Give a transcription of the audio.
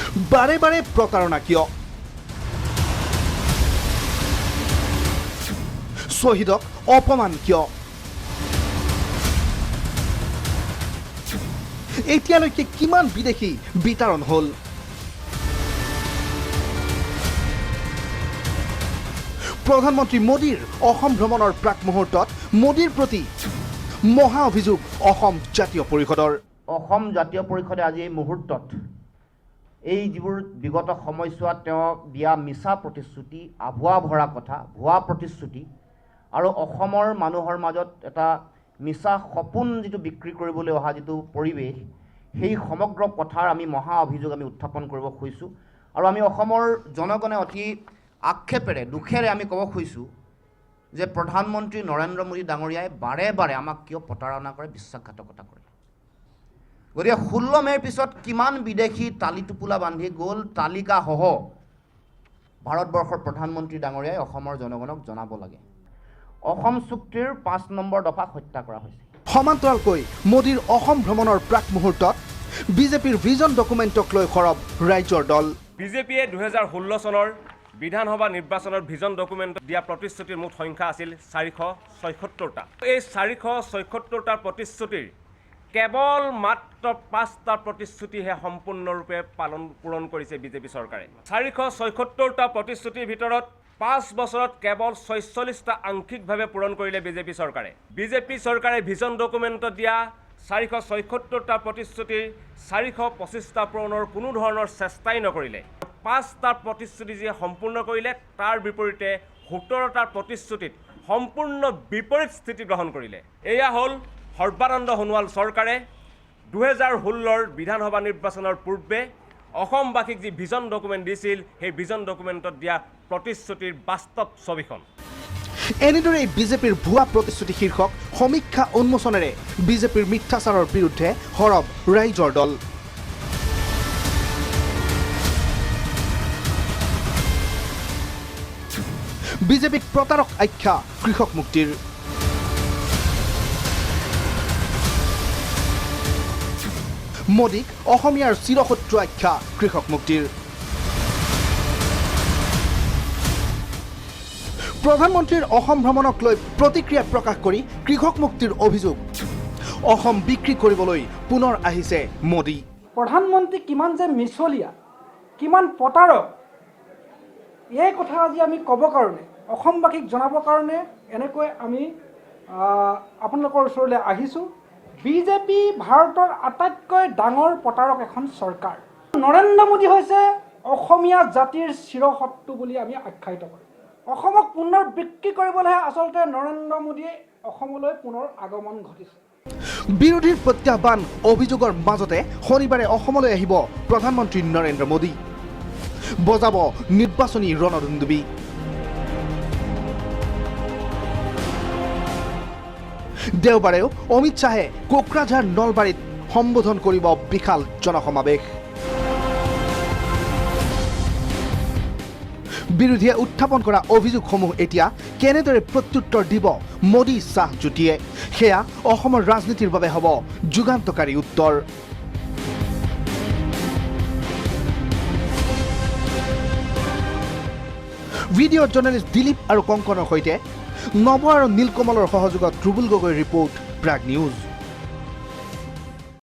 বাৰে বাৰে প্ৰতাৰণা কিয়? শ্বহীদক অপমান কিয়? এতিয়ালৈকে কিমান বিদেশী বিতৰণ হ'ল? প্ৰধানমন্ত্ৰী মোদীৰ অসম ভ্ৰমণৰ প্ৰাক মুহূৰ্তত মোদীৰ প্ৰতি মহা অভিযোগ অসম জাতীয় পৰিষদৰ। অসম জাতীয় পৰিষদে আজি এই মুহূৰ্তত এই যিবোৰ বিগত সময়ছোৱাত তেওঁ দিয়া মিছা প্ৰতিশ্ৰুতি, আভুৱা ভৰা কথা, ভুৱা প্ৰতিশ্ৰুতি আৰু অসমৰ মানুহৰ মাজত এটা মিছা সপোন যিটো বিক্ৰী কৰিবলৈ অহা যিটো পৰিৱেশ, সেই সমগ্ৰ কথাৰ আমি মহা অভিযোগ আমি উত্থাপন কৰিব খুজিছোঁ। আৰু আমি অসমৰ জনগণে অতি আক্ষেপেৰে, দুখেৰে আমি ক'ব খুজিছোঁ যে প্ৰধানমন্ত্ৰী নৰেন্দ্ৰ মোদী ডাঙৰীয়াই বাৰে বাৰে আমাক কিয় প্ৰতাৰণা কৰে, বিশ্বাসঘাতকতা কৰে। গতিকে 16 মে'ৰ পিছত কিমান বিদেশী তালি টোপোলা বান্ধি গ'ল, তালিকাসহ ভাৰতবৰ্ষৰ প্ৰধানমন্ত্ৰী ডাঙৰীয়াই অসমৰ জনগণক জনাব লাগে। অসম চুক্তিৰ 5 নম্বৰ দফাক হত্যা কৰা হৈছে। সমান্তৰালকৈ মোদীৰ অসম ভ্ৰমণৰ প্ৰাক মুহূৰ্তত বিজেপিৰ ভিজন ডকুমেণ্টক লৈ সৰব ৰাজ্যৰ দল। বিজেপিয়ে 2016 চনৰ বিধানসভা নিৰ্বাচনৰ ভিজন ডকুমেণ্ট দিয়া প্ৰতিশ্ৰুতিৰ মুঠ সংখ্যা আছিল 476টা। এই 476টা প্ৰতিশ্ৰুতিৰ কেৱল মাত্ৰ 5টা প্ৰতিশ্ৰুতিহে সম্পূৰ্ণৰূপে পূৰণ কৰিছে বিজেপি চৰকাৰে। 476টা প্ৰতিশ্ৰুতিৰ ভিতৰত 5 বছৰত কেৱল 46টা আংশিকভাৱে পূৰণ কৰিলে বিজেপি চৰকাৰে। বিজেপি চৰকাৰে ভিজন ডকুমেণ্টত দিয়া 476টা প্ৰতিশ্ৰুতিৰ 425টা পূৰণৰ কোনো ধৰণৰ চেষ্টাই নকৰিলে। 5টা প্ৰতিশ্ৰুতি যি সম্পূৰ্ণ কৰিলে, তাৰ বিপৰীতে 17টা প্ৰতিশ্ৰুতিত সম্পূৰ্ণ বিপৰীত স্থিতি গ্ৰহণ কৰিলে। এয়া হ'ল সৰ্বানন্দ সোণোৱাল চৰকাৰে 2016ৰ বিধানসভা নিৰ্বাচনৰ পূৰ্বে অসমবাসীক যি ভিজন ডকুমেণ্ট দিছিল, সেই ভিজন ডকুমেণ্টত দিয়া প্ৰতিশ্ৰুতিৰ বাস্তৱ ছবিখন। এনেদৰেই বিজেপিৰ ভুৱা প্ৰতিশ্ৰুতি শীৰ্ষক সমীক্ষা উন্মোচনেৰে বিজেপিৰ মিথ্যাচাৰৰ বিৰুদ্ধে সৰব ৰাইজৰ দল। বিজেপিক প্ৰতাৰক আখ্যা কৃষক মুক্তিৰ। মোদীক অসমীয়াৰ চিৰশত্ৰু আখ্যা কৃষক মুক্তিৰ। প্ৰধানমন্ত্ৰীৰ অসম ভ্ৰমণক লৈ প্ৰতিক্ৰিয়া প্ৰকাশ কৰি কৃষক মুক্তিৰ অভিযোগ। অসম বিক্ৰী কৰিবলৈ পুনৰ আহিছে মোদী। প্ৰধানমন্ত্ৰী কিমান যে মিছলীয়া, কিমান প্ৰতাৰক, এই কথা আজি আমি ক'ব কাৰণে, অসমবাসীক জনাবৰ কাৰণে এনেকৈ আমি আপোনালোকৰ ওচৰলৈ আহিছোঁ। বিজেপি ভাৰতৰ আটাইতকৈ ডাঙৰ প্ৰতাৰক এখন চৰকাৰ। নৰেন্দ্ৰ মোদী হৈছে অসমীয়া জাতিৰ চিৰশত্ৰু বুলি আমি আখ্যায়িত কৰোঁ। অসমক পুনৰ বিক্ৰী কৰিবলৈহে আচলতে নৰেন্দ্ৰ মোদীয়ে অসমলৈ পুনৰ আগমন ঘটিছে। বিৰোধীৰ প্ৰত্যাহ্বান অভিযোগৰ মাজতে শনিবাৰে অসমলৈ আহিব প্ৰধানমন্ত্ৰী নৰেন্দ্ৰ মোদী। বজাব নিৰ্বাচনী ৰণদুন্দুবি। দেওবাৰেও অমিত শ্বাহে কোকৰাঝাৰ নলবাৰীত সম্বোধন কৰিব বিশাল জনসমাৱেশ। বিৰোধীয়ে উত্থাপন কৰা অভিযোগসমূহ এতিয়া কেনেদৰে প্ৰত্যুত্তৰ দিব মোদী শ্বাহ যুটিয়ে, সেয়া অসমৰ ৰাজনীতিৰ বাবে হ'ব যুগান্তকাৰী উত্তৰ। ভিডিঅ' জাৰ্নেলিষ্ট দিলীপ আৰু কংকনৰ সৈতে নৱ আৰু নীলকমলৰ সহযোগত ৰুবুল গগৈৰ ৰিপৰ্ট, প্ৰাগ নিউজ।